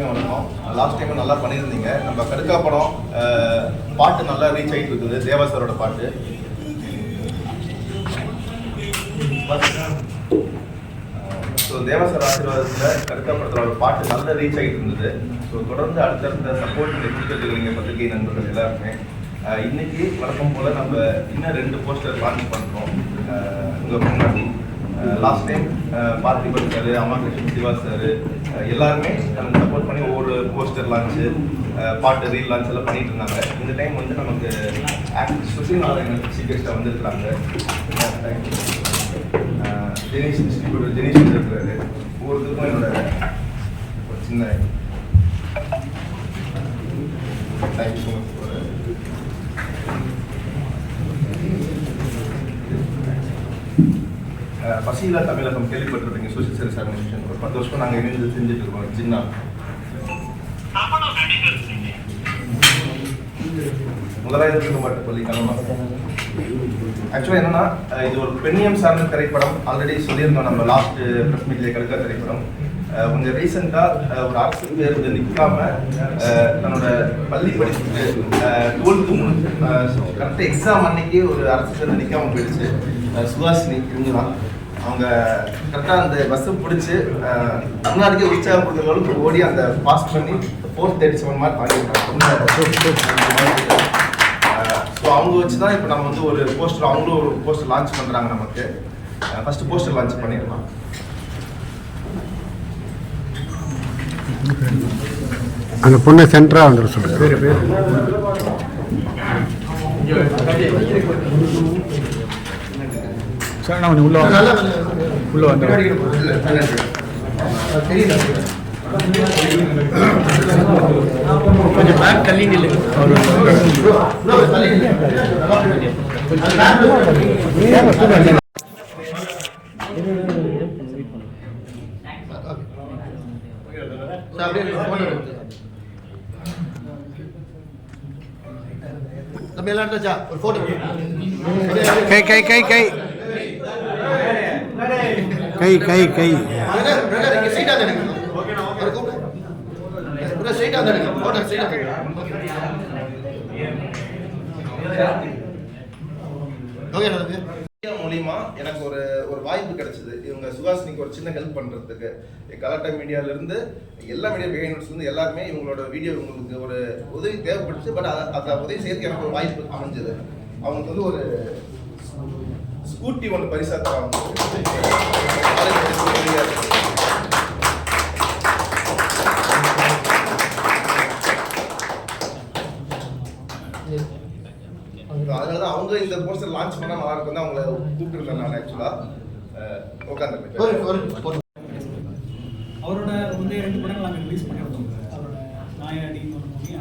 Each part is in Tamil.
எல்லாருக்குமே வணக்கம். லாஸ்ட் டைம் நல்லா பண்ணியிருந்தீங்க. நம்ம கடுக்கா படம் பாட்டு நல்லா ரீச் ஆகிட்டு இருக்குது. தேவா சாரோட பாட்டு. ஸோ தேவா சார் ஆசீர்வாதத்தில் கடுக்கா படத்தோட பாட்டு நல்லா ரீச் ஆகிட்டு இருந்தது. ஸோ தொடர்ந்து அடுத்தடுத்த சப்போர்ட் கொடுத்துருக்கீங்க பத்திரிகை நண்பர்கள் எல்லாருமே. இன்னைக்கு வழக்கம் போல் நம்ம இன்னும் 2 போஸ்டர் லான்ச் பண்ணுறோம் உங்கள் முன்னாடி. Last time Parthiban sir, Ammakrishnan, Siva sir எல்லாருமே நமக்கு சப்போர்ட் பண்ணி ஒவ்வொரு போஸ்டர் லான்ச்சு, பாட்டு ரீல் லான்ச் எல்லாம் பண்ணிட்டு இருந்தாங்க. இந்த டைம் வந்து நமக்கு ஆக்டர் சுஷில் நாராயணன் சீக்கிரஸ்டாக வந்துருக்குறாங்க. ஜெனீஷ் டிஸ்ட்ரிபியூட்டர் ஜெனீஷ் வந்துருக்குறாரு. ஒவ்வொருத்தருக்கும் என்னோட ஒரு சின்ன தேங்க்யூ ஸோ மச். பசியில்லா தமிழகம் கேள்விப்பட்டிருப்பீங்க. சோசியல் சர்வீஸ் ஆர்கனைசேஷன் ஒரு 10 வருஷம் நாங்கள் இணைந்து செஞ்சுட்டு இருக்கோம். சின்ன முதலாயிரத்து பாட்டு பள்ளி கனமா. ஆக்சுவலாக என்னன்னா, இது ஒரு பெண்ணியம் சார்ந்த திரைப்படம். ஆல்ரெடி சொல்லியிருந்தோம் நம்ம லாஸ்ட் ப்ரெஸ் மீட்லேயே கடுக்கா திரைப்படம். கொஞ்சம் ரீசெண்டாக ஒரு அரசு பேருந்து நிற்காம தன்னோட பள்ளி படிப்புக்கு 12th கரெக்டாக எக்ஸாம் அன்னைக்கு ஒரு அரசு பேருந்து நிற்காம போயிடுச்சு. சுஹாசினி இவங்க தான். அவங்க கரெக்டாக அந்த பஸ்ஸை பிடிச்சி தமிழ்நாட்டுக்கே உற்சாகம் கொடுக்குற அளவுக்கு ஓடி அந்த பாஸ் பண்ணி 437 மார்க் வாங்கியிருக்காங்க. ஸோ அவங்க வச்சு தான் இப்போ நம்ம வந்து ஒரு போஸ்டர், அவங்களும் ஒரு போஸ்டர் லான்ச் பண்ணுறாங்க. நமக்கு ஃபர்ஸ்ட் போஸ்டர் லான்ச் பண்ணிடலாம். அந்த பொண்ணு சென்டரா வந்துடும் சொல்லுங்க. சார் நான் உள்ள வந்து கொஞ்சம் பேக் தள்ளி நில்லு. கை கை கை கை கை கை கை மூலியமா எனக்கு ஒரு வாய்ப்பு கிடைச்சது. இவங்க சுஹாசினிக்கு ஒரு சின்ன ஹெல்ப் பண்றதுக்கு கலெக்டர் மீடியால இருந்து எல்லா மீடியா யூனிட்ஸ்ல இருந்து எல்லாருமே இவங்களோட வீடியோ உங்களுக்கு ஒரு உதவி தேவைப்பட்டுச்சு. பட் அந்த உதவி செய்யறதுக்கு எனக்கு ஒரு வாய்ப்பு அமைஞ்சது. அவங்களுக்கு வந்து ஒரு ஸ்கூட்டி ஒன்று பரிசா தராங்க. அதனாலதான் அவங்க இந்த போஸ்டர் லான்ச் பண்ணா நல்லா இருக்கும் தான் அவங்களை கூப்பிட்டுருந்தேன். நான் ஆக்சுவலா உட்காந்துருக்கேன். அவரோட வந்து 2 படங்கள் நாங்கள் ரிலீஸ் பண்ணியிருந்தோம். அவரோட நாயாடின்னு ஒரு மூவி,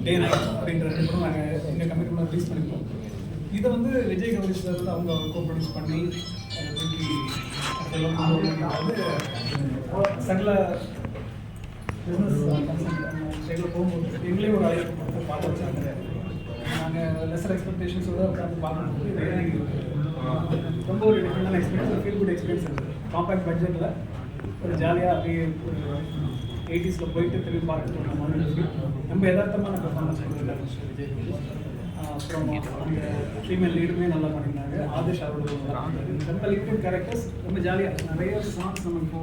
டே நைட் அப்படின்ற 2 படம் நாங்கள் எங்கள் கமிட்டியில் ரிலீஸ் பண்ணியிருந்தோம். இதை வந்து விஜய் கௌரி சார் வந்து அவங்க கோ ப்ரொடியூஸ் பண்ணி வந்து சகல பிஸ்னஸ் சைடில் போகும்போது எங்களே ஒரு அழைப்பு பார்த்து வச்சாங்க. நாங்கள் லெஸர் எக்ஸ்பெக்டேஷன்ஸோட உட்காந்து பார்க்கும்போது ரொம்ப ஒரு டிஃப்ரெண்டான எக்ஸ்பீரியன்ஸ், ஃபீல் குட் எக்ஸ்பீரியன்ஸ் இருக்குது. காம்பேக்ட் பட்ஜெட்டில் ஒரு ஜாலியாக அப்படியே ஒரு 80s போயிட்டு திரும்பி பார்த்துட்டு வந்த மாதிரி ஃபீல். ரொம்ப யதார்த்தமான பெர்ஃபார்மன்ஸ் பண்ணியிருக்காங்க விஜய். அப்புறம் அந்த ஃபீமேல் லீடுமே நல்லா பண்ணியிருந்தாங்க. ஆதிஷ் அவரோட ரொம்ப லிக்விட் கேரக்டர்ஸ், ரொம்ப ஜாலியாக நிறைய சாங்ஸ் நம்ம இப்போ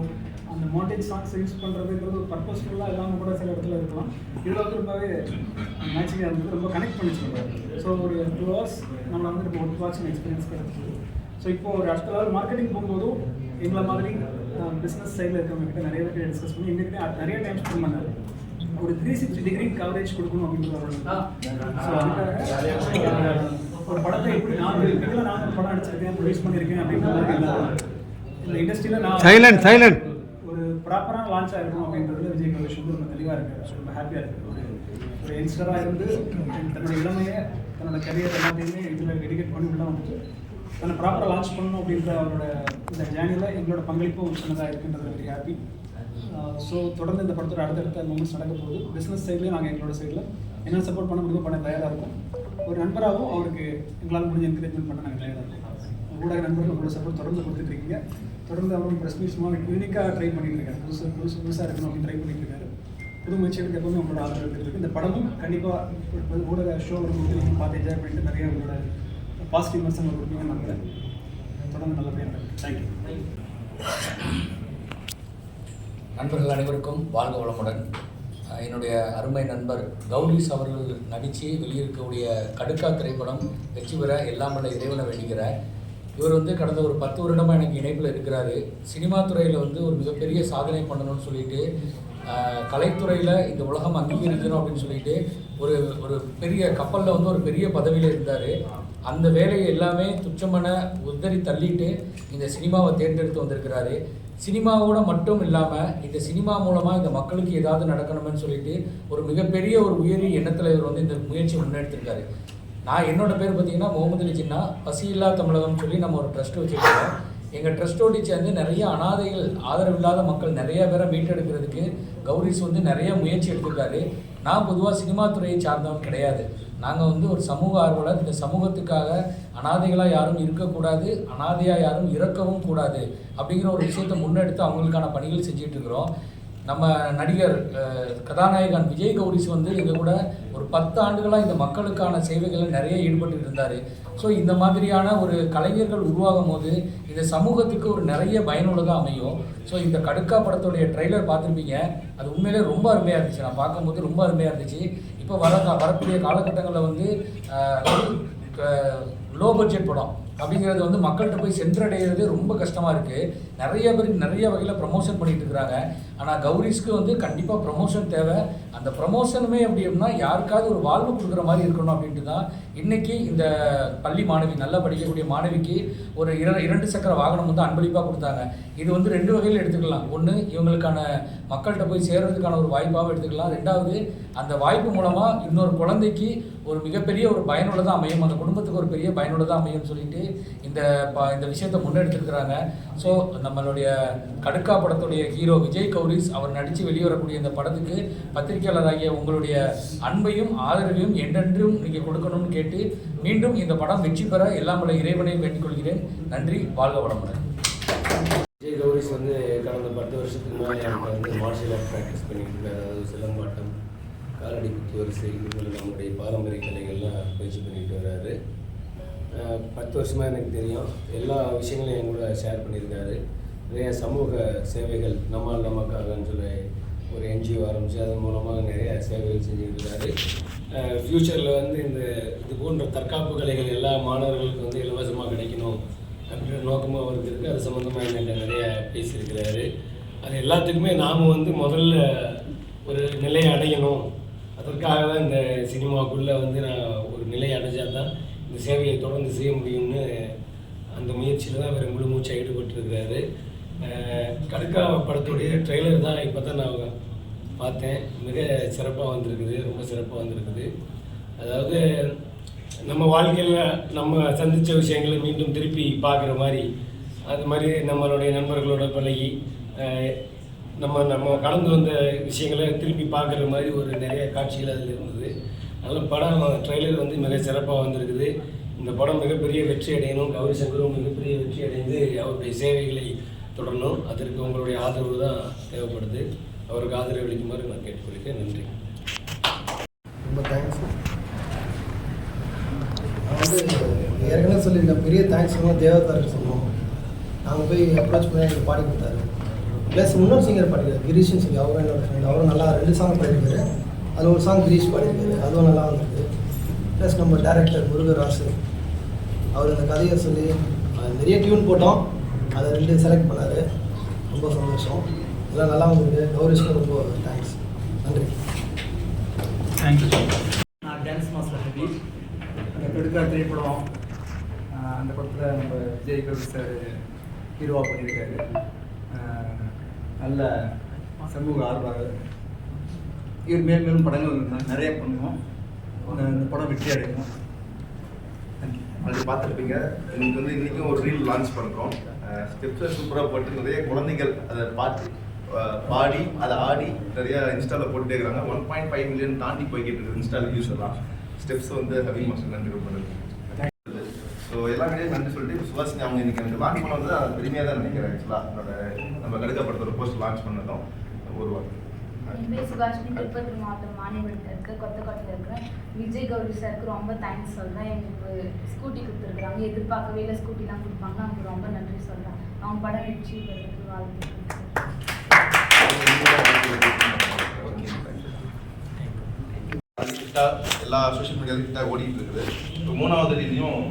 அந்த மாண்டேஜ் சாங்ஸ் யூஸ் பண்ணுறதுங்கிறது ஒரு பர்பஸ்ஃபுல்லாக இல்லாமல் கூட சில இடத்துல இருக்கலாம். இதில் வந்து ரொம்பவே மேட்சிங்காக இருந்தது, ரொம்ப கனெக்ட் பண்ணி சொல்லுவாங்க. ஸோ ஒரு 2 hours நம்மளை வந்து இப்போ ஒர்க் வாட்சிங் எக்ஸ்பீரியன்ஸ் கிடைச்சிது. ஸோ இப்போ ஒரு அடுத்த லெவல் மார்க்கெட்டிங் போகும்போதும் எங்களை மாதிரி பிஸ்னஸ் சைடில் இருக்கவங்க கிட்ட நிறைய பேர் டிஸ்கஸ் பண்ணி எங்ககிட்ட நிறைய டைம் ஸ்பெண்ட் பண்ணாரு. ஒரு 360 டிகிரி கவரேஜ் கொடுக்கணும் அப்படின்றது. ஸோ அதுக்காக ஒரு படத்தை எப்படி நான் ஒரு படம் அடிச்சிருக்கேன், ப்ரொடியூஸ் பண்ணியிருக்கேன் அப்படின்ற இந்த இண்டஸ்ட்ரியில் நான் சைலண்ட் ஒரு ப்ராப்பராக லான்ச் ஆகிருக்கணும் அப்படின்றதுல விஜய் கௌரிஷ் வந்து ரொம்ப தெளிவாக இருக்காரு. ரொம்ப ஹாப்பியாக இருக்குது. ஒரு யங்ஸ்டராக இருந்து தன்னோட இளமையை, தன்னோட கரியர் எல்லாத்தையுமே இதில் டெடிகேட் பண்ணி உள்ள வந்துட்டு தன்னை ப்ராப்பராக லான்ச் பண்ணணும் அப்படின்ற அவரோட இந்த ஜேர்னியில் எங்களோட பங்களிப்பும் சின்னதாக இருக்குன்றது வெரி ஹாப்பி. ஸோ தொடர்ந்து இந்த படத்தோட அடுத்தடுத்த மூமெண்ட்ஸ் நடக்க போகுது. பிஸ்னஸ் சைட்லேயும் நாங்கள் எங்களோட சைடில் என்ன சப்போர்ட் பண்ண முடியுமோ பண்ண தயாராக இருக்கும். ஒரு நண்பராகவும் அவருக்கு எங்களால் முடிஞ்ச என்கரேஜ்மெண்ட் பண்ண நாங்கள் தயாராக இருக்கோம். ஊடக நண்பர்கள் உங்களோட சப்போர்ட் தொடர்ந்து கொடுத்துட்ருக்கீங்க. தொடர்ந்து அவரும் ப்ரெஸ் மீட் சும்மா யூனிக்காக ட்ரை பண்ணிட்டு இருக்காரு, புதுசாக இருக்கணும் அப்படின்னு ட்ரை பண்ணிட்டு இருக்காரு. புது முயற்சிகளுக்கு எப்பவுமே உங்களோட ஆதரவு இருக்குது. இந்த படமும் கண்டிப்பாக ஊடக ஷோ வரும்போது நீங்கள் பார்த்து என்ஜாய் பண்ணிட்டு நிறைய உங்களோட பாசிட்டிவ் விமர்சனங்கள் கொடுப்பீங்கன்னு நம்புகிறேன். தொடர்ந்து நல்லபடியாக இருக்கும். தேங்க்யூ. நண்பர்கள் அனைவருக்கும் வாழ்க வளமுடன். என்னுடைய அருமை நண்பர் கௌரிஸ் அவர்கள் நடித்து வெளியிருக்கக்கூடிய கடுக்கா திரைப்படம் வெற்றி பெற எல்லாம் வல்ல இறைவனை வேண்டிக்கிறார். இவர் வந்து கடந்த ஒரு 10 வருடமாக எனக்கு இணைப்பில் இருக்கிறாரு. சினிமா துறையில் வந்து ஒரு மிகப்பெரிய சாதனை பண்ணணும்னு சொல்லிட்டு, கலைத்துறையில் இந்த உலகம் அங்கீகரிக்கணும் அப்படின்னு சொல்லிட்டு ஒரு ஒரு பெரிய கப்பலில் வந்து ஒரு பெரிய பதவியில் இருந்தார். அந்த வேலையை எல்லாமே துச்சமான உதறி தள்ளிட்டு இந்த சினிமாவை தேர்ந்தெடுத்து வந்திருக்கிறாரு. சினிமாவோட மட்டும் இல்லாமல் இந்த சினிமா மூலமாக இந்த மக்களுக்கு ஏதாவது நடக்கணும்னு சொல்லிட்டு ஒரு மிகப்பெரிய ஒரு உயரிய எண்ணத்தில் இவர் வந்து இந்த முயற்சியை முன்னெடுத்திருக்காரு. நான் என்னோட பேர் பார்த்தீங்கன்னா முகமது அலி ஜின்னா, பசியில்லா தமிழகம் சொல்லி நம்ம ஒரு ட்ரஸ்ட் வச்சுருக்கோம். எங்கள் ட்ரஸ்ட்டோடு சேர்ந்து நிறைய அனாதைகள், ஆதரவில்லாத மக்கள் நிறைய பேரை மீட்டெடுக்கிறதுக்கு கௌரிஸ் வந்து நிறைய முயற்சி எடுத்திருக்காரு. நான் பொதுவாக சினிமா துறையை சார்ந்தவன் கிடையாது. நாங்கள் வந்து ஒரு சமூக ஆர்வலர். இந்த சமூகத்துக்காக அனாதைகளாக யாரும் இருக்கக்கூடாது, அனாதையாக யாரும் இறக்கவும் கூடாது அப்படிங்கிற ஒரு விஷயத்தை முன்னெடுத்து அவங்களுக்கான பணிகள் செஞ்சிட்ருக்கிறோம். நம்ம நடிகர் கதாநாயகன் விஜய் கௌரிஸ் வந்து எங்கள் கூட ஒரு 10 ஆண்டுகளாக இந்த மக்களுக்கான சேவைகளில் நிறைய ஈடுபட்டு இருந்தார். ஸோ இந்த மாதிரியான ஒரு கலைஞர்கள் உருவாகும் போது இந்த சமூகத்துக்கு ஒரு நிறைய பயனுள்ளதாக அமையும். ஸோ இந்த கடுக்கா படத்துடைய ட்ரெய்லர் பார்த்துருப்பீங்க. அது உண்மையிலே ரொம்ப அருமையாக இருந்துச்சு. நான் பார்க்கும்போது ரொம்ப அருமையாக இருந்துச்சு. இப்போ வரக்கூடிய காலகட்டங்களில் வந்து லோ பட்ஜெட் படம் அப்படிங்கிறது வந்து மக்கள்கிட்ட போய் சென்றடைகிறது ரொம்ப கஷ்டமாக இருக்குது. நிறைய பேர் நிறைய வகையில் ப்ரமோஷன் பண்ணிகிட்டு இருக்கிறாங்க. ஆனால் கௌரிஸ்க்கு வந்து கண்டிப்பாக ப்ரமோஷன் தேவை. அந்த ப்ரமோஷனுமே அப்படின்னா யாருக்காவது ஒரு வாழ்வு கொடுக்குற மாதிரி இருக்கணும் அப்படின்ட்டு தான் இன்றைக்கி இந்த பள்ளி மாணவி, நல்லா படிக்கக்கூடிய மாணவிக்கு ஒரு 2 சக்கர வாகனம் வந்து அன்பளிப்பாக கொடுத்தாங்க. இது வந்து 2 வகையில் எடுத்துக்கலாம். ஒன்று, இவங்களுக்கான மக்கள்கிட்ட போய் சேர்றதுக்கான ஒரு வாய்ப்பாகவும் எடுத்துக்கலாம். 2வது, அந்த வாய்ப்பு மூலமாக இன்னொரு குழந்தைக்கு ஒரு மிகப்பெரிய ஒரு பயனுள்ளதாக அமையும், அந்த குடும்பத்துக்கு ஒரு பெரிய பயனுள்ளதாக அமையும்னு சொல்லிட்டு இந்த விஷயத்தை முன்னெடுத்துருக்கிறாங்க. ஸோ நம்மளுடைய கடுக்கா படத்துடைய ஹீரோ விஜய் கௌரிஸ் அவர் நடித்து வெளிவரக்கூடிய இந்த படத்துக்கு பத்திரிகையாளராகிய உங்களுடைய அன்பையும் ஆதரவையும் என்றென்றும் நீங்கள் கொடுக்கணும்னு கேட்டு மீண்டும் இந்த படம் வெற்றி பெற எல்லாம் வல்ல இறைவனையும் வேண்டிக் கொள்கிறேன். நன்றி. வாழ்க வளமுடன். விஜய் கௌரிஸ் வந்து கடந்த 10 வருஷத்துக்கு முன்னாடி எனக்கு வந்து மார்ஷியல் ஆர்ட் ப்ராக்டிஸ் பண்ணிட்டு இருக்காரு. அதாவது சிலம்பாட்டம், காலடி குத்து வரிசை, இதுகளில் நம்முடைய பாரம்பரிய கலைகள்லாம் பயிற்சி பண்ணிட்டு வர்றாரு. 10 வருஷமாக எனக்கு தெரியும். எல்லா விஷயங்களையும் என் கூட ஷேர் பண்ணியிருக்காரு. நிறைய சமூக சேவைகள், நம்மால் நமக்காகன்னு சொல்லி ஒரு என்ஜிஓ ஆரம்பித்து அதன் மூலமாக நிறைய சேவைகள் செஞ்சுருக்கிறாரு. ஃப்யூச்சரில் வந்து இது போன்ற தற்காப்பு கலைகள் எல்லா மாணவர்களுக்கும் வந்து இலவசமாக கிடைக்கணும் அப்படின்ற நோக்கமாக அவருக்கு இருக்குது. அது சம்மந்தமாக என்கிட்ட நிறைய பேசியிருக்கிறாரு. அது எல்லாத்துக்குமே நாம் வந்து முதல்ல ஒரு நிலையை அடையணும். அதற்காக தான் இந்த சினிமாவுக்குள்ளே வந்து நான் ஒரு நிலையை அடைஞ்சால் தான் இந்த சேவையை தொடர்ந்து செய்ய முடியும்னு அந்த முயற்சியில் தான் அவர் முழு மூச்சாக ஈடுபட்டுருக்கிறாரு. கடுக்கா படத்துடைய ட்ரெய்லர் தான் இப்போ தான் நான் பார்த்தேன். மிக சிறப்பாக வந்திருக்குது, ரொம்ப சிறப்பாக வந்திருக்குது. அதாவது நம்ம வாழ்க்கையில் நம்ம சந்தித்த விஷயங்களை மீண்டும் திருப்பி பார்க்குற மாதிரி, அது மாதிரி நம்மளுடைய நண்பர்களோட பழகி நம்ம கடந்து வந்த விஷயங்களை திருப்பி பார்க்குற மாதிரி ஒரு நிறைய காட்சிகள் அதில் இருந்தது. அதனால் படம் ட்ரெய்லர் வந்து மிக சிறப்பாக வந்திருக்குது. இந்த படம் மிகப்பெரிய வெற்றி அடையணும். கௌரி சங்கரும் மிகப்பெரிய வெற்றி அடைந்து அவருடைய சேவைகளை தொடரணும். அதற்கு உங்களுடைய ஆதரவு தான் தேவைப்படுது. அவருக்கு ஆதரவு அளிக்குமாறு நான் கேட்டுக்கொள்கிறேன். நன்றி. ரொம்ப தேங்க்ஸ். நான் வந்து ஏற்கனவே சொல்லியிருக்கேன், பெரிய தேங்க்ஸ் சொல்லணும், தேவதாருக்கு சொல்லணும். நாங்கள் போய் அப்ரோச் பண்ணி எனக்கு பாடி கொடுத்தாரு. ப்ளஸ் இன்னொரு சிங்கர் பாடிக்கிறார், கிரீஷன் சிங்கர். அவரும் என்னோடய ஃப்ரெண்ட். அவரும் நல்லா 2 சாங் பாடியிருக்காரு. அதில் ஒரு சாங் கிரீஷ் பாடியிருக்காரு, அதுவும் நல்லா வந்திருக்கு. ப்ளஸ் நம்ம டேரக்டர் முருகராசு, அவர் இந்த கதையை சொல்லி நிறைய டியூன் போட்டோம், அதை 2 செலக்ட் பண்ணார். ரொம்ப சந்தோஷம். இதெல்லாம் நல்லா வந்திருக்கு. கௌரிஸ்க்கு ரொம்ப தேங்க்ஸ். நன்றி. தேங்க்யூ. நான் டான்ஸ் மாஸ்டர் ஹபி. அந்த கடுக்கா திரைப்படம், அந்த படத்தில் நம்ம விஜய் கௌரிஸ் சார் ஹீரோவாக பண்ணியிருக்காரு. நல்ல சமூக ஆர்வலர். இவர் மேலும் படங்கள் நிறைய பண்ணுவோம். இந்த படம் வெற்றி அடையணும். அது பார்த்துருப்பீங்க. இன்னைக்கு வந்து இன்றைக்கும் ஒரு ரீல் லான்ச் பண்ணுறோம். ஸ்டெப்ஸை சூப்பராக போட்டு நிறைய குழந்தைகள் அதை பாடி அதை ஆடி நிறைய இன்ஸ்டாவில் போட்டுட்டே இருக்கிறாங்க. 1.5 மில்லியன் தாண்டி போய்கிட்டு இருக்குது இன்ஸ்டாவில் யூஸ் எல்லாம். ஸ்டெப்ஸ் வந்து ஹபி மாஸ்டர் நன்றி ரொம்ப. ஸோ எல்லாமே நன்றி சொல்லிட்டு சுபாஷினி அவங்க இன்னைக்கு எனக்கு லான்ச் பண்ண வந்து அது பெருமையாக தான் நினைக்கிறேன். ஆக்சுவலாக என்னோட நம்ம கடுக்காப்படத்தோட போஸ்ட் லான்ச் பண்ணதும் ஒரு வாரம். என் பேர் சுபாஷினி. திருப்பத்தூர் மாவட்டம் மானியவரத்தில் இருக்க கொத்தக்கோட்டையில் இருக்கிற விஜய் கௌரி சாருக்கு ரொம்ப தேங்க்ஸ் சொல்கிறேன். எங்களுக்கு ஸ்கூட்டி கொடுத்துருக்குறாங்க, எதிர்பார்க்கவே இல்லை ஸ்கூட்டிலாம் கொடுப்பாங்க. அவங்களுக்கு ரொம்ப நன்றி சொல்கிறேன். அவங்க படம் வெற்றி பெறதுக்கு வாழ்த்துக்கள். எல்லா சோஷியல் மீடியாவில் கிட்ட ஓடிட்டு இருக்குது. இப்போ 3வது தேதியும்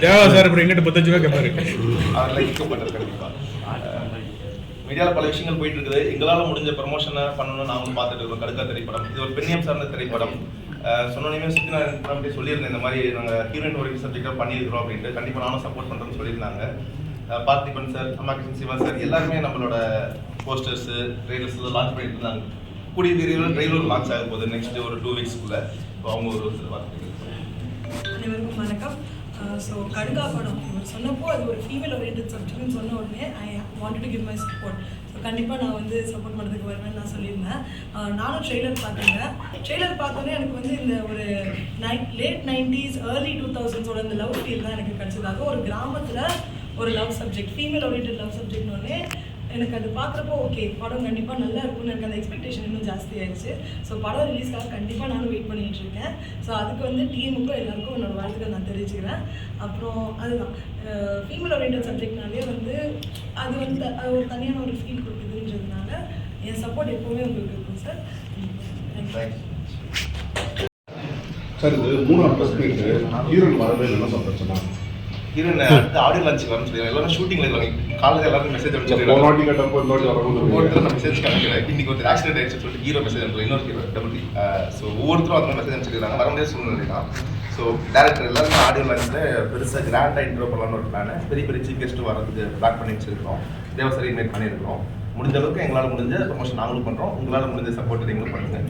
தேவா சார் அப்புறம் எங்கிட்ட 15 ரூபா கேட்பாரு. அதெல்லாம் ஈர்க்கப்பட்டது. கண்டிப்பாக மீடியாவில் பல விஷயங்கள் போயிட்டு இருக்குது. எங்களால் முடிஞ்ச ப்ரமோஷனை பண்ணணும்னு நாங்களும் பார்த்துட்டு இருக்கோம். கடுக்கா திரைப்படம் இது ஒரு பெண்ணியம் சார்ந்த திரைப்படம். சொன்னோன்னே சுற்றி நான் சொல்லியிருந்தேன், இந்த மாதிரி நாங்கள் ஹீரோயின் ஒரு சப்ஜெக்டாக பண்ணியிருக்கிறோம் அப்படின்ட்டு. கண்டிப்பாக நானும் சப்போர்ட் பண்ணுறேன்னு சொல்லியிருந்தாங்க. பார்த்திபன் சார், அம்மா கிருஷ்ணன் சிவா சார் எல்லாருமே நம்மளோட போஸ்டர்ஸு ட்ரெய்லர்ஸ் லான்ச் பண்ணிட்டு இருந்தாங்க. கூடிய விரைவில் ட்ரெய்லர் லான்ச் ஆக போகுது நெக்ஸ்ட் ஒரு 2 வீக்ஸ்க்குள்ளே. அவங்க ஒரு சில வார்த்தைகள். அனைவருக்கும் வணக்கம். ஸோ கடுகா படம் இவர் சொன்னப்போ அது ஒரு ஃபீமேல் ஓரியன்டட் சப்ஜெக்ட்னு சொன்ன உடனே I wanted to give my support. So கண்டிப்பாக நான் வந்து சப்போர்ட் பண்ணுறதுக்கு வருவேன்னு நான் சொல்லியிருந்தேன். நானும் ட்ரெய்லர் பார்த்தேங்க. ட்ரெய்லர் பார்த்தோன்னே எனக்கு வந்து இந்த ஒரு லேட் 90s early 2000s இந்த லவ் ஃபீல் தான் எனக்கு கிடச்சிது. அதுவும் ஒரு கிராமத்தில் ஒரு love subject, female oriented love சப்ஜெக்ட்னோடனே எனக்கு அது பார்க்குறப்போ ஓகே படம் கண்டிப்பாக நல்லா இருக்கும்னு எனக்கு அந்த எக்ஸ்பெக்டேஷன் இன்னும் ஜாஸ்தி ஆயிடுச்சு. ஸோ படம் ரிலீஸ்க்காக கண்டிப்பாக நானும் வெயிட் பண்ணிகிட்டு இருக்கேன். ஸோ அதுக்கு வந்து டீமுக்கும் எல்லாருக்கும் என்னோடய வாழ்த்துக்கள் நான் தெரிவிச்சுக்கிறேன். அப்புறம் அதுதான் ஃபீமேல் ஓரியன்டட் சப்ஜெக்ட்னாலே வந்து அது வந்து அது ஒரு தனியான ஒரு ஃபீல் கொடுக்குதுன்றதுனால என் சப்போர்ட் எப்போவுமே உங்களுக்கு இருக்கும் சார். சார் இது 3ஆம் ப்ளஸ் மீட் ஹீரோயின் வரவே இல்லை பிரச்சனை. ஹீரோயின் அடுத்து ஆடியோ லான்ச்சுக்கு வரணும்னு சொல்லி எல்லாரும் ஷூட்டிங்கில் இருக்காங்க. காலையில் எல்லாரும் மெசேஜ் அனுப்பிச்சு போனாட்டி கேட்டப்போ ஒவ்வொருத்தரும் நான் மெசேஜ் காமிக்கிறேன். இன்னைக்கு ஒரு ஆக்சிடென்ட் ஆயிடுச்சு சொல்லிட்டு ஹீரோ மெசேஜ் அனுப்புறேன், இன்னொரு ஹீரோ டபுள். ஸோ ஒவ்வொருத்தரும் அந்த மெசேஜ் அனுப்பிச்சிருக்காங்க. வர முடியாத சூழ்நிலை தான். ஸோ டேரக்டர் எல்லாருமே ஆடியோ லான்ச்சில் பெருசாக கிராண்டாக இன்ட்ரோ பண்ணலான்னு ஒரு பிளான், பெரிய பெரிய சீஃப் கெஸ்ட்டு வரதுக்கு பிளான் பண்ணி வச்சிருக்கோம். தேவசரி இன்வைட் பண்ணியிருக்கிறோம். முடிஞ்ச அளவுக்கு எங்களால் முடிஞ்ச ப்ரமோஷன் நாங்களும் பண்ணுறோம். உங்களால் முடிஞ்ச சப்போர்ட் நீங்களும் பண்ணுங்கள்.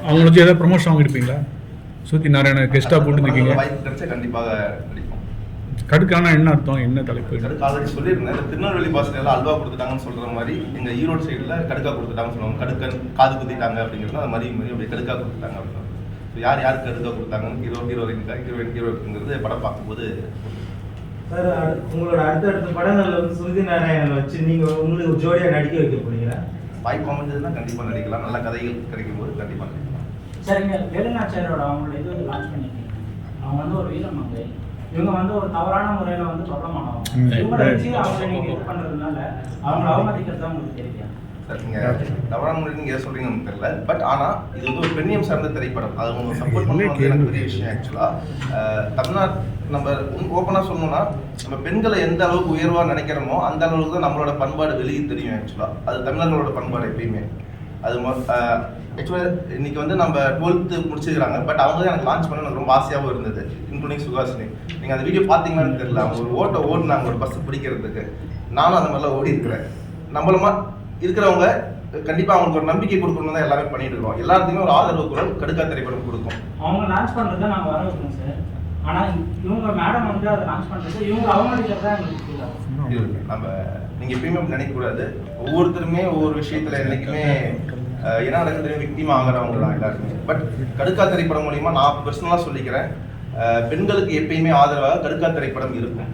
அவங்களுக்கு ஏதாவது ப்ரமோஷன் வாங்கிருப்பீங்களா? சூத்தி நாராயண கெஸ்ட்டாக போட்டுருக்கீங்க. வாய்ப்பு கிடைச்சா கண்டிப்பாக நடிப்போம். கடுக்கானா என்ன அர்த்தம், என்ன தலைப்பு? கடுக்கு ஆல்ரெடி சொல்லியிருந்தேன். இந்த திருநெல்வேலி பாஸ்ல எல்லாம் அல்வா கொடுத்துட்டாங்கன்னு சொல்கிற மாதிரி எங்கள் ஈரோடு சைடில் கடுக்கா கொடுத்துட்டாங்கன்னு சொல்லுவாங்க. கடுக்கன் காது குத்திட்டாங்க அப்படிங்கிறது அது மாதிரி அப்படி கடுக்கா கொடுத்துட்டாங்க அப்படின்னு. ஸோ யார் யாருக்கு கடுக்கா கொடுத்தாங்கன்னு ஹீரோயின்ங்கிறது படம் பார்க்கும்போது. சார் உங்களோட அடுத்தடுத்த படங்களில் வந்து சுருதி நாராயணன் வச்சு நீங்கள் உங்களுக்கு ஜோடியாக நடிக்க வைக்க போறீங்களா? வாய்ப்பு அமைஞ்சதுன்னா கண்டிப்பாக நடிக்கலாம். நல்ல கதைகள் கிடைக்கும் போது கண்டிப்பாக நடிக்கலாம். சரிங்க, வேலுநாச்சியாரோட அவங்களோட இது வந்து லான்ச் பண்ணியிருக்கீங்க. அவங்க வந்து ஒரு வீரமங்கை, இவங்க வந்து ஒரு தவறான முறையில் வந்து பிரபலமானவங்க. இவங்களை வச்சு அவங்க நீங்கள் இது பண்ணுறதுனால அவங்கள அவமதிக்கிறது தான் உங்களுக்கு தெரியும். சார் நீங்கள் தவறான முறையில் நீங்கள் எதை சொல்கிறீங்கன்னு தெரியல. பட் ஆனால் இது வந்து ஒரு பெண்ணியம் சார்ந்த திரைப்படம். அது உங்களுக்கு சப்போர்ட் பண்ணுறது எனக்கு பெரிய விஷயம். ஆக்சுவலாக தமிழ்நாடு நம்ம ஓப்பனாக சொல்லணும்னா நம்ம பெண்களை எந்த அளவுக்கு உயர்வாக நினைக்கிறோமோ அந்த அளவுக்கு தான் நம்மளோட பண்பாடு வெளியே தெரியும். ஆக்சுவலாக அது தமிழர்களோட பண்பாடு எப்பயுமே. அது ஆக்சுவலாக இன்னைக்கு வந்து நம்ம 12th முடிச்சிருக்காங்க. பட் அவங்க தான் எனக்கு லான்ச் பண்ண எனக்கு ரொம்ப ஆசையாகவும் இருந்தது, இன்க்ளூடிங் சுகாசினி. நீங்கள் அந்த வீடியோ பார்த்தீங்களான்னு தெரியல. அவங்க ஒரு ஓடினாங்க ஒரு பஸ் பிடிக்கிறதுக்கு. நானும் அந்த மாதிரிலாம் ஓடி இருக்கிறேன். நம்மளமா இருக்கிறவங்க கண்டிப்பாக அவங்களுக்கு ஒரு நம்பிக்கை கொடுக்கணும்னு தான் எல்லாமே பண்ணிட்டு இருக்கோம். எல்லாத்துக்குமே ஒரு ஆதரவு குரல் கடுக்கா திரைப்படம் கொடுக்கும். அவங்க லான்ச் பண்ணுறதை நாங்கள் வர வைக்கணும் சார். ஆனால் இவங்க மேடம் வந்து அதை லான்ச் பண்ணுறது இவங்க அவமதிக்கிறது தான் எங்களுக்கு ஃபீல் ஆகும். நம்ம நீங்கள் எப்பயுமே அப்படி நினைக்கக்கூடாது. ஒவ்வொருத்தருமே ஒவ்வொரு விஷயத்தில் என்றைக்குமே என்ன நடக்குது விக்டிமா ஆகிறவங்க தான் எல்லாருமே. பட் கடுக்கா திரைப்படம் மூலிமா நான் பர்சனலாக சொல்லிக்கிறேன், பெண்களுக்கு எப்பயுமே ஆதரவாக கடுக்கா திரைப்படம் இருக்கும்.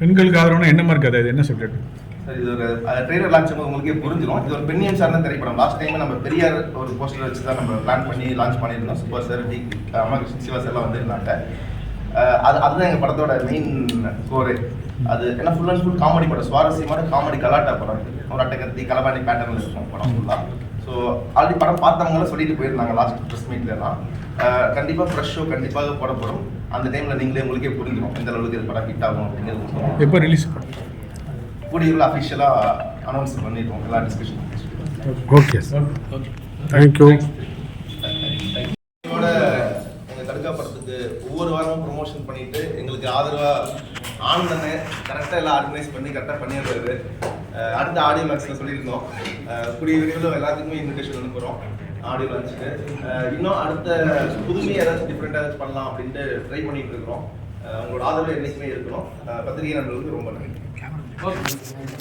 பெண்களுக்கு ஆதரவுனா என்ன மாதிரி கதை, என்ன சப்ஜெக்ட்? சார் இது ஒரு ட்ரெய்லர் லான்ச் உங்களுக்கே புரிஞ்சிடும். இது ஒரு பெண்ணியம் சார்ந்த திரைப்படம். லாஸ்ட் டைம் நம்ம பெரியார் ஒரு போஸ்டர் வச்சு தான் நம்ம பிளான் பண்ணி லான்ச் பண்ணியிருந்தோம். சூப்பர் சார், அம்மா கிருஷ்ணன் சிவா சார் எல்லாம் வந்திருந்தாங்க. அதுதான் எங்கள் படத்தோட மெயின் கோரே. அது ஏன்னா ஃபுல் அண்ட் ஃபுல் காமெடி படம், சுவாரஸ்யமான காமெடி கலாட்டா படம். ஒரு அட்டகத்தி கலபாணி பேட்டர்னில் இருக்கும் படம் ஃபுல்லாக. ஸோ ஆல்ரெடி படம் பார்த்தவங்களாம் சொல்லிட்டு போயிருந்தாங்க லாஸ்ட் ப்ரெஸ் மீட்லாம். கண்டிப்பாக ஃப்ரெஷ் ஷோ கண்டிப்பாக போடப்படும். அந்த டைமில் நீங்களே உங்களுக்கே புரிஞ்சிடும் எந்த அளவுக்கு இது படம் ஹிட் ஆகும் அப்படிங்கிறது. எப்போ ரிலீஸ் கூடிய அஃபிஷியலாக அனௌன்ஸ் பண்ணிடுவோம் எல்லா டிஸ்கஷனும். Okay sir, thank you. இதோட எங்கள் கடுக்கா படத்துக்கு ஒவ்வொரு வாரமும் ப்ரொமோஷன் பண்ணிட்டு எங்களுக்கு ஆதரவாக ஆனந்தனை கரெக்டாக எல்லாம் ஆர்கனைஸ் பண்ணி கரெக்டாக பண்ணிடுறாரு. அடுத்த ஆடியோ லான்ச்சில் சொல்லியிருந்தோம். கூடிய விரைவில் எல்லாத்துக்குமே இன்விடேஷன் அனுப்புகிறோம் ஆடியோ லான்ச்சுக்கு. இன்னும் அடுத்த புதுமையாக ஏதாச்சும் டிஃப்ரெண்ட்டாக ஏதாச்சும் பண்ணலாம் அப்படின்ட்டு ட்ரை பண்ணிட்டு இருக்கிறோம். உங்களோட ஆதரவு என்றைக்குமே இருக்கணும். பத்திரிகை நண்பர்களுக்கு ரொம்ப நன்றி. ஓகே.